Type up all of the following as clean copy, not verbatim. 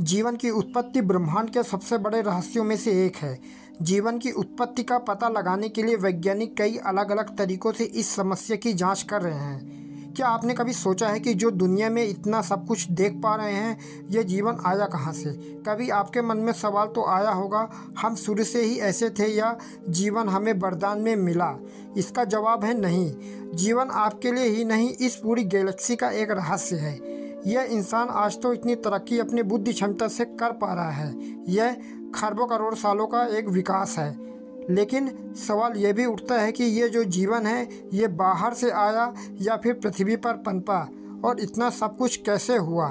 जीवन की उत्पत्ति ब्रह्मांड के सबसे बड़े रहस्यों में से एक है। जीवन की उत्पत्ति का पता लगाने के लिए वैज्ञानिक कई अलग-अलग तरीकों से इस समस्या की जांच कर रहे हैं। क्या आपने कभी सोचा है कि जो दुनिया में इतना सब कुछ देख पा रहे हैं, यह जीवन आया कहाँ से? कभी आपके मन में सवाल तो आया होगा, हम शुरू से ही ऐसे थे या जीवन हमें वरदान में मिला? इसका जवाब है नहीं। जीवन आपके लिए ही नहीं, इस पूरी गैलेक्सी का एक रहस्य है। यह इंसान आज तो इतनी तरक्की अपनी बुद्धि क्षमता से कर पा रहा है। यह खरबों करोड़ सालों का एक विकास है। लेकिन सवाल यह भी उठता है कि ये जो जीवन है, ये बाहर से आया या फिर पृथ्वी पर पनपा, और इतना सब कुछ कैसे हुआ?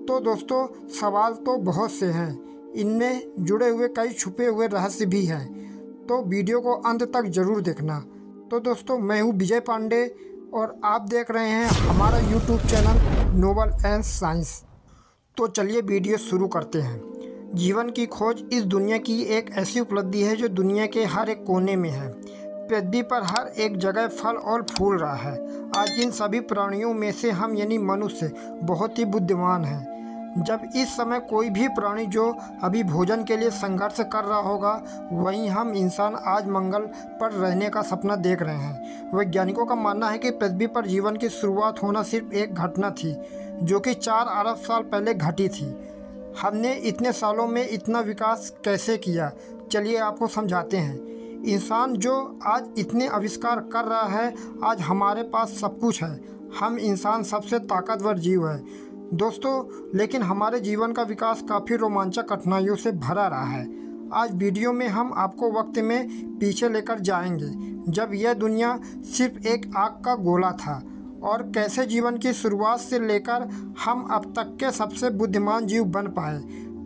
तो दोस्तों, सवाल तो बहुत से हैं। इनमें जुड़े हुए कई छुपे हुए रहस्य भी हैं। तो वीडियो को अंत तक ज़रूर देखना। तो दोस्तों, मैं हूँ विजय पांडे और आप देख रहे हैं हमारा YouTube channel noble and science. तो चलिए वीडियो शुरू करते हैं। जीवन की खोज इस दुनिया की एक ऐसी उपलब्धि है जो दुनिया के हर एक कोने में है। पृथ्वी पर हर एक जगह फल और फूल रहा है। आज इन सभी प्राणियों में से हम यानी मनुष्य बहुत ही बुद्धिमान हैं। जब इस समय कोई भी प्राणी जो अभी भोजन के लिए संघर्ष कर रहा होगा, वहीं हम इंसान आज मंगल पर रहने का सपना देख रहे हैं। वैज्ञानिकों का मानना है कि पृथ्वी पर जीवन की शुरुआत होना सिर्फ एक घटना थी, जो कि 4 अरब साल पहले घटी थी। हमने इतने सालों में इतना विकास कैसे किया? चलिए आपको समझाते हैं। इंसान जो आज इतने आविष्कार कर रहा है, आज हमारे पास सब कुछ है। हम इंसान सबसे ताकतवर जीव है दोस्तों। लेकिन हमारे जीवन का विकास काफ़ी रोमांचक कठिनाइयों से भरा रहा है। आज वीडियो में हम आपको वक्त में पीछे लेकर जाएंगे, जब यह दुनिया सिर्फ एक आग का गोला था, और कैसे जीवन की शुरुआत से लेकर हम अब तक के सबसे बुद्धिमान जीव बन पाए।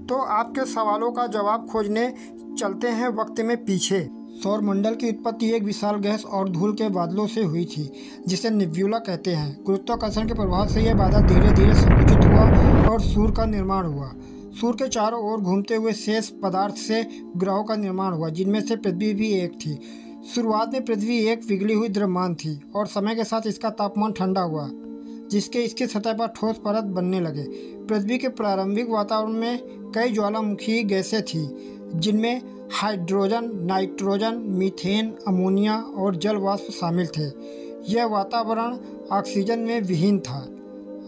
तो आपके सवालों का जवाब खोजने चलते हैं वक्त में पीछे। सौरमंडल की उत्पत्ति एक विशाल गैस और धूल के बादलों से हुई थी, जिसे निब्यूला कहते हैं। गुरुत्वाकर्षण के प्रभाव से यह बादल धीरे धीरे संकुचित हुआ और सूर्य का निर्माण हुआ। सूर्य के चारों ओर घूमते हुए शेष पदार्थ से ग्रहों का निर्माण हुआ, जिनमें से पृथ्वी भी एक थी। शुरुआत में पृथ्वी एक पिघली हुई द्रव्यमान थी, और समय के साथ इसका तापमान ठंडा हुआ, जिसके इसकी सतह पर ठोस परत बनने लगे। पृथ्वी के प्रारंभिक वातावरण में कई ज्वालामुखी गैसें थीं, जिनमें हाइड्रोजन, नाइट्रोजन, मीथेन, अमोनिया और जल वाष्प शामिल थे। यह वातावरण ऑक्सीजन में विहीन था।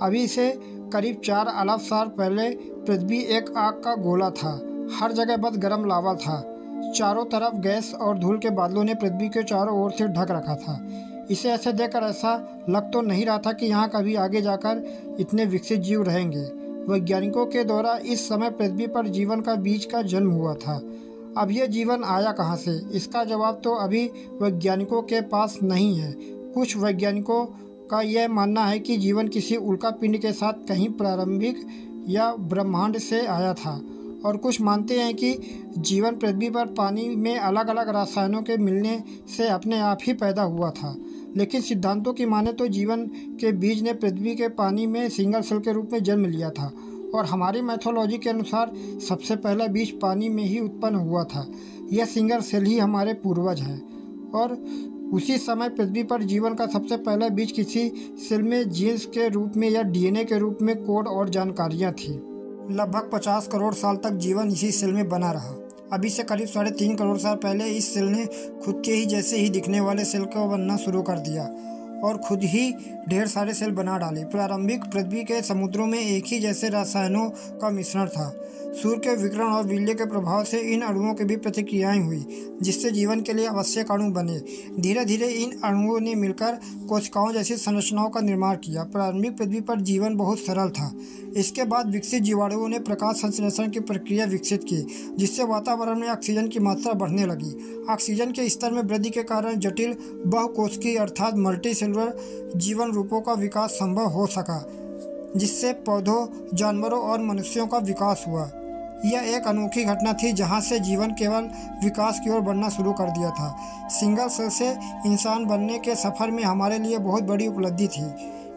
अभी से करीब 4 अरब साल पहले पृथ्वी एक आग का गोला था। हर जगह बस गर्म लावा था। चारों तरफ गैस और धूल के बादलों ने पृथ्वी के चारों ओर से ढक रखा था। इसे ऐसे देखकर ऐसा लग तो नहीं रहा था कि यहाँ कभी आगे जाकर इतने विकसित जीव रहेंगे। वैज्ञानिकों के द्वारा इस समय पृथ्वी पर जीवन का बीज का जन्म हुआ था। अब यह जीवन आया कहाँ से? इसका जवाब तो अभी वैज्ञानिकों के पास नहीं है। कुछ वैज्ञानिकों का यह मानना है कि जीवन किसी उल्कापिंड के साथ कहीं प्रारंभिक या ब्रह्मांड से आया था, और कुछ मानते हैं कि जीवन पृथ्वी पर पानी में अलग अलग रसायनों के मिलने से अपने आप ही पैदा हुआ था। लेकिन सिद्धांतों की माने तो जीवन के बीज ने पृथ्वी के पानी में सिंगल सेल के रूप में जन्म लिया था, और हमारी मैथोलॉजी के अनुसार सबसे पहला बीज पानी में ही उत्पन्न हुआ था। यह सिंगल सेल ही हमारे पूर्वज हैं, और उसी समय पृथ्वी पर जीवन का सबसे पहला बीज किसी सेल में जीन्स के रूप में या डीएनए के रूप में कोड और जानकारियाँ थी। लगभग 50 करोड़ साल तक जीवन इसी सेल में बना रहा। अभी से करीब 3.5 करोड़ साल पहले इस सेल ने खुद के ही जैसे ही दिखने वाले सेल को बनना शुरू कर दिया, और खुद ही ढेर सारे सेल बना डाले। प्रारंभिक पृथ्वी के समुद्रों में एक ही जैसे रसायनों का मिश्रण था। सूर्य के विकिरण और बिजली के प्रभाव से इन अणुओं की भी प्रतिक्रियाएं हुई, जिससे जीवन के लिए आवश्यक अणु बने। धीरे धीरे इन अणुओं ने मिलकर कोशिकाओं जैसी संरचनाओं का निर्माण किया। प्रारंभिक पृथ्वी पर जीवन बहुत सरल था। इसके बाद विकसित जीवाणुओं ने प्रकाश संश्लेषण की प्रक्रिया विकसित की, जिससे वातावरण में ऑक्सीजन की मात्रा बढ़ने लगी। ऑक्सीजन के स्तर में वृद्धि के कारण जटिल बहुकोशिकीय अर्थात मल्टीसेलुलर जीवन रूपों का विकास संभव हो सका, जिससे पौधों, जानवरों और मनुष्यों का विकास हुआ। यह एक अनोखी घटना थी, जहां से जीवन केवल विकास की ओर बढ़ना शुरू कर दिया था। सिंगल सेल से इंसान बनने के सफ़र में हमारे लिए बहुत बड़ी उपलब्धि थी।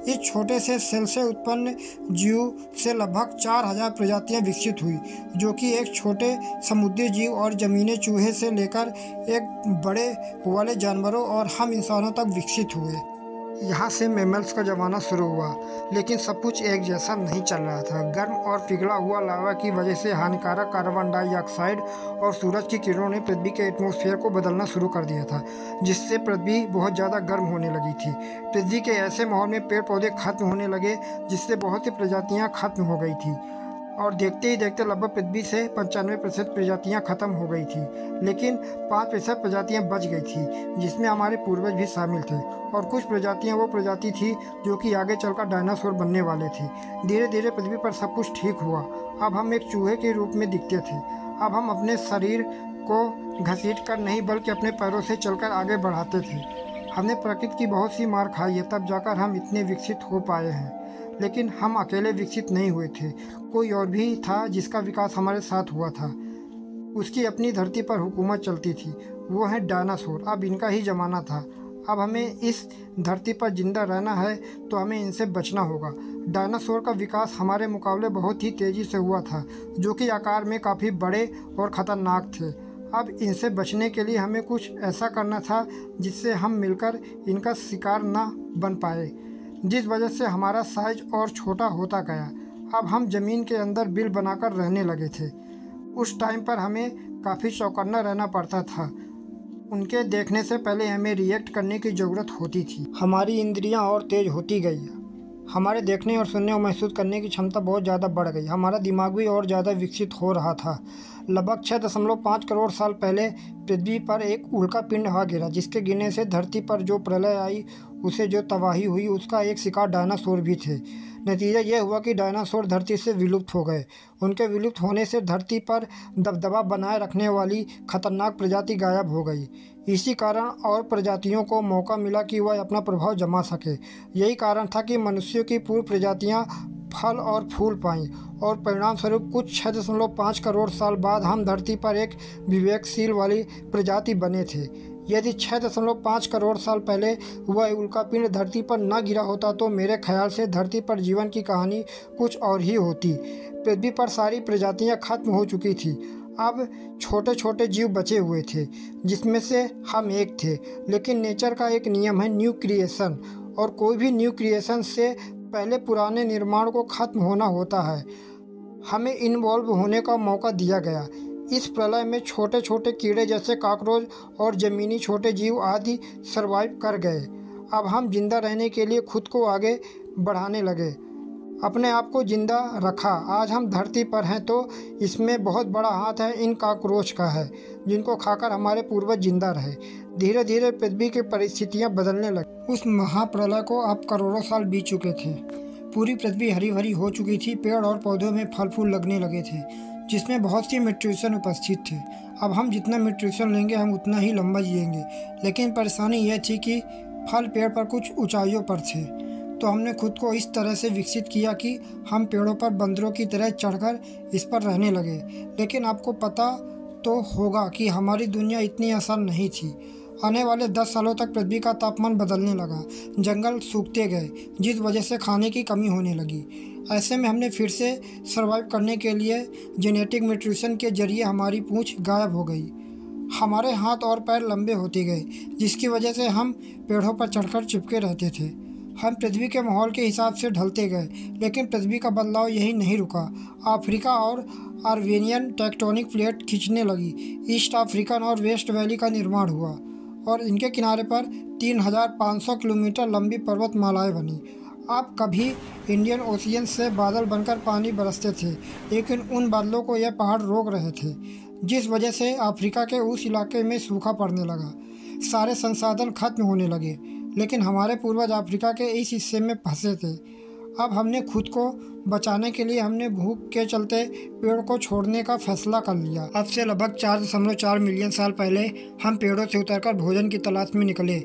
इस छोटे से सेल से उत्पन्न जीव से लगभग 4000 प्रजातियां विकसित हुई, जो कि एक छोटे समुद्री जीव और ज़मीनी चूहे से लेकर एक बड़े वाले जानवरों और हम इंसानों तक विकसित हुए। यहाँ से मैमल्स का ज़माना शुरू हुआ, लेकिन सब कुछ एक जैसा नहीं चल रहा था। गर्म और पिघला हुआ लावा की वजह से हानिकारक कार्बन डाइऑक्साइड और सूरज की किरणों ने पृथ्वी के एटमॉस्फेयर को बदलना शुरू कर दिया था, जिससे पृथ्वी बहुत ज़्यादा गर्म होने लगी थी। पृथ्वी के ऐसे माहौल में पेड़ पौधे खत्म होने लगे, जिससे बहुत सी प्रजातियाँ खत्म हो गई थी और देखते ही देखते लगभग पृथ्वी से 95% प्रजातियाँ खत्म हो गई थी, लेकिन 5% प्रजातियाँ बच गई थी, जिसमें हमारे पूर्वज भी शामिल थे। और कुछ प्रजातियाँ वो प्रजाति थी जो कि आगे चलकर डायनासोर बनने वाले थे। धीरे धीरे पृथ्वी पर सब कुछ ठीक हुआ। अब हम एक चूहे के रूप में दिखते थे। अब हम अपने शरीर को घसीट कर नहीं बल्कि अपने पैरों से चलकर आगे बढ़ाते थे। हमने प्रकृति की बहुत सी मार खाई है, तब जाकर हम इतने विकसित हो पाए हैं। लेकिन हम अकेले विकसित नहीं हुए थे, कोई और भी था जिसका विकास हमारे साथ हुआ था। उसकी अपनी धरती पर हुकूमत चलती थी, वो है डायनासोर। अब इनका ही ज़माना था। अब हमें इस धरती पर जिंदा रहना है तो हमें इनसे बचना होगा। डायनासोर का विकास हमारे मुकाबले बहुत ही तेज़ी से हुआ था, जो कि आकार में काफ़ी बड़े और ख़तरनाक थे। अब इनसे बचने के लिए हमें कुछ ऐसा करना था जिससे हम मिलकर इनका शिकार न बन पाए, जिस वजह से हमारा साइज और छोटा होता गया। अब हम ज़मीन के अंदर बिल बनाकर रहने लगे थे। उस टाइम पर हमें काफ़ी चौकन्ना रहना पड़ता था। उनके देखने से पहले हमें रिएक्ट करने की ज़रूरत होती थी। हमारी इंद्रियां और तेज़ होती गई। हमारे देखने और सुनने और महसूस करने की क्षमता बहुत ज़्यादा बढ़ गई। हमारा दिमाग भी और ज़्यादा विकसित हो रहा था। लगभग 6.5 करोड़ साल पहले पृथ्वी पर एक उल्का पिंड आ गिरा, जिसके गिरने से धरती पर जो प्रलय आई, उसे जो तबाही हुई, उसका एक शिकार डायनासोर भी थे। नतीजा यह हुआ कि डायनासोर धरती से विलुप्त हो गए। उनके विलुप्त होने से धरती पर दबदबा बनाए रखने वाली खतरनाक प्रजाति गायब हो गई। इसी कारण और प्रजातियों को मौका मिला कि वह अपना प्रभाव जमा सके। यही कारण था कि मनुष्यों की पूर्व प्रजातियां फल और फूल पाईं और परिणाम स्वरूप कुछ 6.5 करोड़ साल बाद हम धरती पर एक विवेकशील वाली प्रजाति बने थे। यदि 6.5 करोड़ साल पहले वह उल्कापिंड धरती पर न गिरा होता तो मेरे ख्याल से धरती पर जीवन की कहानी कुछ और ही होती। पृथ्वी पर सारी प्रजातियां खत्म हो चुकी थी। अब छोटे छोटे जीव बचे हुए थे, जिसमें से हम एक थे। लेकिन नेचर का एक नियम है न्यू क्रिएशन, और कोई भी न्यू क्रिएशन से पहले पुराने निर्माण को खत्म होना होता है। हमें इन्वॉल्व होने का मौका दिया गया। इस प्रलय में छोटे छोटे कीड़े जैसे कॉकरोच और ज़मीनी छोटे जीव आदि सरवाइव कर गए। अब हम जिंदा रहने के लिए खुद को आगे बढ़ाने लगे, अपने आप को जिंदा रखा। आज हम धरती पर हैं तो इसमें बहुत बड़ा हाथ है इन कॉकरोच का है, जिनको खाकर हमारे पूर्वज जिंदा रहे। धीरे धीरे पृथ्वी की परिस्थितियां बदलने लगी। उस महाप्रलय को अब करोड़ों साल बीत चुके थे। पूरी पृथ्वी हरी भरी हो चुकी थी। पेड़ और पौधों में फल फूल लगने लगे थे, जिसमें बहुत सी न्यूट्रिशन उपस्थित थे। अब हम जितना न्यूट्रिशन लेंगे हम उतना ही लंबा जिएंगे। लेकिन परेशानी यह थी कि फल पेड़ पर कुछ ऊंचाइयों पर थे, तो हमने खुद को इस तरह से विकसित किया कि हम पेड़ों पर बंदरों की तरह चढ़कर इस पर रहने लगे। लेकिन आपको पता तो होगा कि हमारी दुनिया इतनी आसान नहीं थी। आने वाले 10 सालों तक पृथ्वी का तापमान बदलने लगा, जंगल सूखते गए, जिस वजह से खाने की कमी होने लगी। ऐसे में हमने फिर से सर्वाइव करने के लिए जेनेटिक म्यूटेशन के जरिए हमारी पूंछ गायब हो गई। हमारे हाथ और पैर लंबे होते गए, जिसकी वजह से हम पेड़ों पर चढ़कर चिपके रहते थे। हम पृथ्वी के माहौल के हिसाब से ढलते गए, लेकिन पृथ्वी का बदलाव यही नहीं रुका। अफ्रीका और आर्मेनियन टेक्टोनिक प्लेट खींचने लगी। ईस्ट अफ्रीकन और वेस्ट वैली का निर्माण हुआ और इनके किनारे पर 3500 किलोमीटर लंबी पर्वतमालाएं बनी। अब कभी इंडियन ओशियन से बादल बनकर पानी बरसते थे, लेकिन उन बादलों को यह पहाड़ रोक रहे थे, जिस वजह से अफ्रीका के उस इलाके में सूखा पड़ने लगा। सारे संसाधन खत्म होने लगे, लेकिन हमारे पूर्वज अफ्रीका के इस हिस्से में फंसे थे। अब हमने खुद को बचाने के लिए हमने भूख के चलते पेड़ को छोड़ने का फैसला कर लिया। अब से लगभग 4.4 मिलियन साल पहले हम पेड़ों से उतरकर भोजन की तलाश में निकले।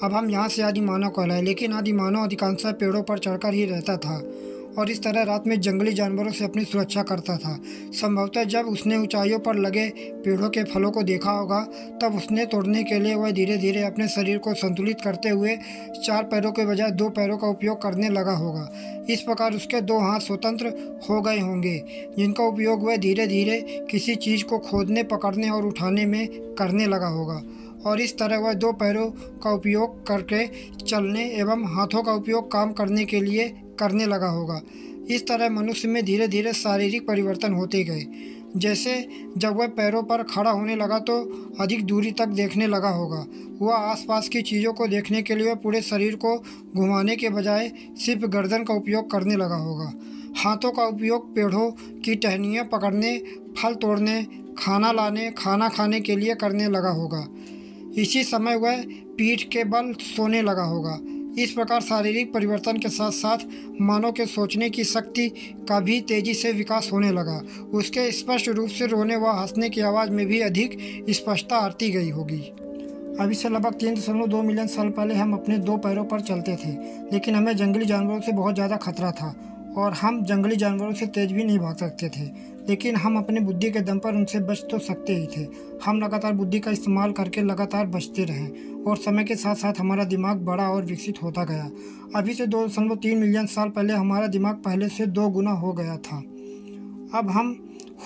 अब हम यहाँ से आदि मानव कहलाए, लेकिन आदि मानव अधिकांशतः पेड़ों पर चढ़कर ही रहता था। और इस तरह रात में जंगली जानवरों से अपनी सुरक्षा करता था। संभवतः जब उसने ऊंचाइयों पर लगे पेड़ों के फलों को देखा होगा, तब उसने तोड़ने के लिए वह धीरे धीरे अपने शरीर को संतुलित करते हुए 4 पैरों के बजाय 2 पैरों का उपयोग करने लगा होगा। इस प्रकार उसके 2 हाथ स्वतंत्र हो गए होंगे, जिनका उपयोग वह धीरे धीरे किसी चीज़ को खोदने, पकड़ने और उठाने में करने लगा होगा। और इस तरह वह 2 पैरों का उपयोग करके चलने एवं हाथों का उपयोग काम करने के लिए करने लगा होगा। इस तरह मनुष्य में धीरे धीरे शारीरिक परिवर्तन होते गए। जैसे जब वह पैरों पर खड़ा होने लगा तो अधिक दूरी तक देखने लगा होगा। वह आसपास की चीज़ों को देखने के लिए वह पूरे शरीर को घुमाने के बजाय सिर्फ गर्दन का उपयोग करने लगा होगा। हाथों का उपयोग पेड़ों की टहनियाँ पकड़ने, फल तोड़ने, खाना लाने, खाना खाने के लिए करने लगा होगा। इसी समय वह पीठ के बल सोने लगा होगा। इस प्रकार शारीरिक परिवर्तन के साथ साथ मानव के सोचने की शक्ति का भी तेजी से विकास होने लगा। उसके स्पष्ट रूप से रोने व हंसने की आवाज़ में भी अधिक स्पष्टता आती गई होगी। अभी से लगभग 3.2 मिलियन साल पहले हम अपने 2 पैरों पर चलते थे, लेकिन हमें जंगली जानवरों से बहुत ज़्यादा खतरा था और हम जंगली जानवरों से तेज भी नहीं भाग सकते थे, लेकिन हम अपनी बुद्धि के दम पर उनसे बच तो सकते ही थे। हम लगातार बुद्धि का इस्तेमाल करके लगातार बचते रहे और समय के साथ साथ हमारा दिमाग बड़ा और विकसित होता गया। अभी से 2.3 मिलियन साल पहले हमारा दिमाग पहले से 2 गुना हो गया था। अब हम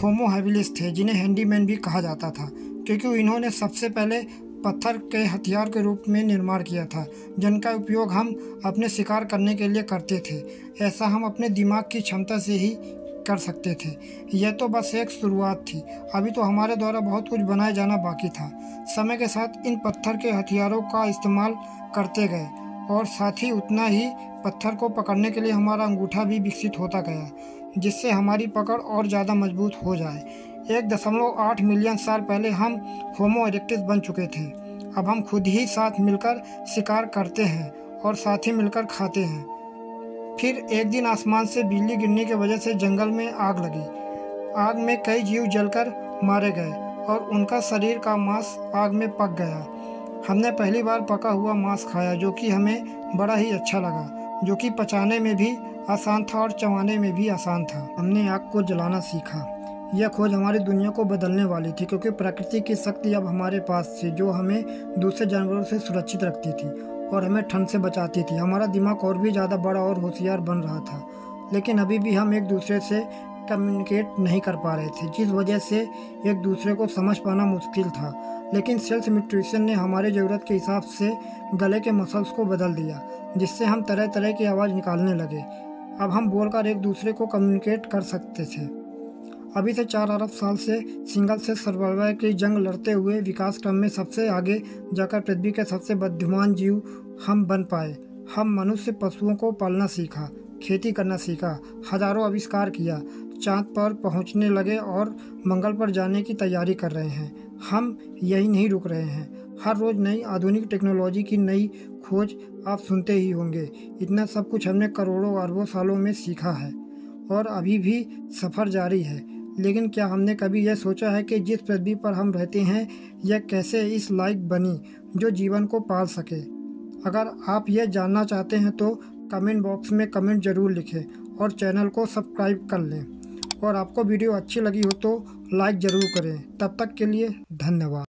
होमो हैबिलिस थे, जिन्हें हैंडीमैन भी कहा जाता था, क्योंकि इन्होंने सबसे पहले पत्थर के हथियार के रूप में निर्माण किया था, जिनका उपयोग हम अपने शिकार करने के लिए करते थे। ऐसा हम अपने दिमाग की क्षमता से ही कर सकते थे। यह तो बस एक शुरुआत थी, अभी तो हमारे द्वारा बहुत कुछ बनाया जाना बाकी था। समय के साथ इन पत्थर के हथियारों का इस्तेमाल करते गए और साथ ही उतना ही पत्थर को पकड़ने के लिए हमारा अंगूठा भी विकसित होता गया, जिससे हमारी पकड़ और ज़्यादा मजबूत हो जाए। 1.8 मिलियन साल पहले हम होमो इरेक्टस बन चुके थे। अब हम खुद ही साथ मिलकर शिकार करते हैं और साथ ही मिलकर खाते हैं। फिर एक दिन आसमान से बिजली गिरने की वजह से जंगल में आग लगी। आग में कई जीव जलकर मारे गए और उनका शरीर का मांस आग में पक गया। हमने पहली बार पका हुआ मांस खाया, जो कि हमें बड़ा ही अच्छा लगा, जो कि पचाने में भी आसान था और चबाने में भी आसान था। हमने आग को जलाना सीखा। यह खोज हमारी दुनिया को बदलने वाली थी, क्योंकि प्रकृति की शक्ति अब हमारे पास थी, जो हमें दूसरे जानवरों से सुरक्षित रखती थी और हमें ठंड से बचाती थी। हमारा दिमाग और भी ज़्यादा बड़ा और होशियार बन रहा था, लेकिन अभी भी हम एक दूसरे से कम्युनिकेट नहीं कर पा रहे थे, जिस वजह से एक दूसरे को समझ पाना मुश्किल था। लेकिन सेल्स न्यूट्रिशन ने हमारी ज़रूरत के हिसाब से गले के मसल्स को बदल दिया, जिससे हम तरह तरह की आवाज़ निकालने लगे। अब हम बोलकर एक दूसरे को कम्युनिकेट कर सकते थे। अभी से 4 अरब साल से सिंगल सेक्स सर्वाइवल की जंग लड़ते हुए विकास क्रम में सबसे आगे जाकर पृथ्वी के सबसे बुद्धिमान जीव हम बन पाए। हम मनुष्य पशुओं को पालना सीखा, खेती करना सीखा, हजारों आविष्कार किया, चांद पर पहुंचने लगे और मंगल पर जाने की तैयारी कर रहे हैं। हम यही नहीं रुक रहे हैं। हर रोज़ नई आधुनिक टेक्नोलॉजी की नई खोज आप सुनते ही होंगे। इतना सब कुछ हमने करोड़ों अरबों सालों में सीखा है और अभी भी सफ़र जारी है। लेकिन क्या हमने कभी यह सोचा है कि जिस पृथ्वी पर हम रहते हैं यह कैसे इस लायक बनी जो जीवन को पाल सके? अगर आप यह जानना चाहते हैं तो कमेंट बॉक्स में कमेंट ज़रूर लिखें और चैनल को सब्सक्राइब कर लें। और आपको वीडियो अच्छी लगी हो तो लाइक ज़रूर करें। तब तक के लिए धन्यवाद।